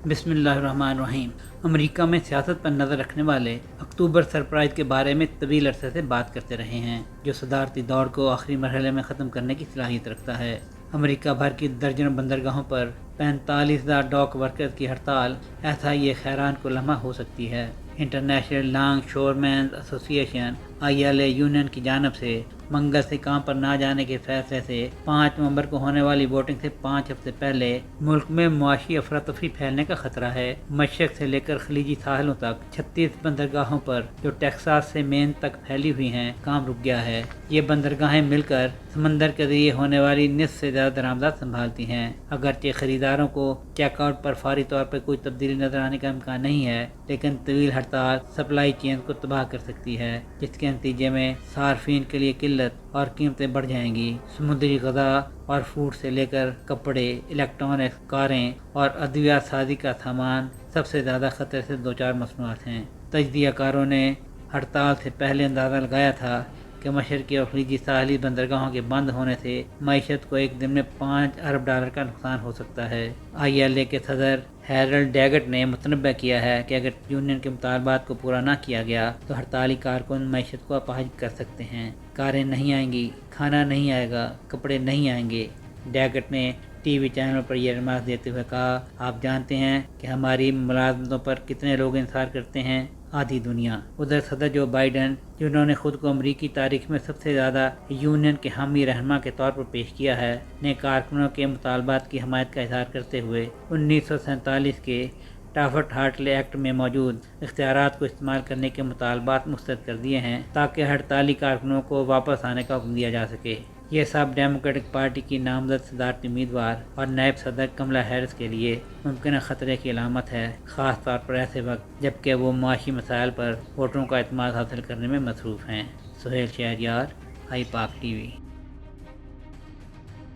بسم اللہ الرحمن الرحیم۔ امریکہ میں سیاست پر نظر رکھنے والے اکتوبر سرپرائز کے بارے میں طویل عرصے سے بات کرتے رہے ہیں، جو صدارتی دور کو آخری مرحلے میں ختم کرنے کی صلاحیت رکھتا ہے۔ امریکہ بھر کی درجنوں بندرگاہوں پر 45,000 ڈاک ورکرز کی ہڑتال ایسا یہ حیران کو لمحہ ہو سکتی ہے۔ انٹرنیشنل لانگ شور مینز ایسوسی ایشن ILA یونین کی جانب سے منگل سے کام پر نہ جانے کے فیصلے سے 5 نومبر کو ہونے والی ووٹنگ سے 5 ہفتے پہلے ملک میں معاشی افراتفری پھیلنے کا خطرہ ہے۔ مشرق سے لے کر خلیجی ساحلوں تک 36 بندرگاہوں پر، جو ٹیکساس سے مین تک پھیلی ہوئی ہیں، کام رک گیا ہے۔ یہ بندرگاہیں مل کر سمندر کے ذریعے ہونے والی نصف سے زیادہ درآمدات سنبھالتی ہیں۔ اگرچہ خریداروں کو چیک آؤٹ پر فوری طور پر کوئی تبدیلی نظر آنے کا امکان نہیں ہے، لیکن طویل ہڑتال سپلائی چین کو تباہ کر سکتی ہے، جس کے نتیجے میں صارفین کے لیے قلت اور قیمتیں بڑھ جائیں گی۔ سمندری غذا اور فوڈ سے لے کر کپڑے، الیکٹرانکس، کاریں اور ادویات سازی کا سامان سب سے زیادہ خطرے سے دوچار مصنوعات ہیں۔ تجزیہ کاروں نے ہڑتال سے پہلے اندازہ لگایا تھا کہ مشرقی اور خلیجی ساحلی بندرگاہوں کے بند ہونے سے معیشت کو ایک دن میں $5 ارب کا نقصان ہو سکتا ہے۔ ILA کے صدر ہیرلڈ ڈیگٹ نے متنبہ کیا ہے کہ اگر یونین کے مطالبات کو پورا نہ کیا گیا تو ہڑتالی کارکن معیشت کو اپاہج کر سکتے ہیں۔ کاریں نہیں آئیں گی، کھانا نہیں آئے گا، کپڑے نہیں آئیں گے۔ ڈیگٹ نے TV چینل پر یہ ریمارک دیتے ہوئے کہا، آپ جانتے ہیں کہ ہماری ملازمتوں پر کتنے لوگ انحصار کرتے ہیں؟ آدھی دنیا۔ ادھر صدر جو بائیڈن، جنہوں نے خود کو امریکی تاریخ میں سب سے زیادہ یونین کے حامی رہنما کے طور پر پیش کیا ہے، نے کارکنوں کے مطالبات کی حمایت کا اظہار کرتے ہوئے 1947 کے ٹافٹ ہارٹلے ایکٹ میں موجود اختیارات کو استعمال کرنے کے مطالبات مسترد کر دیے ہیں، تاکہ ہڑتالی کارکنوں کو واپس آنے کا حکم دیا جا سکے۔ یہ سب ڈیموکریٹک پارٹی کی نامزد صدارتی امیدوار اور نائب صدر کملا ہیرس کے لیے ممکنہ خطرے کی علامت ہے، خاص طور پر ایسے وقت جبکہ وہ معاشی مسائل پر ووٹروں کا اعتماد حاصل کرنے میں مصروف ہیں۔ سہیل شہریار، آئی پاک TV۔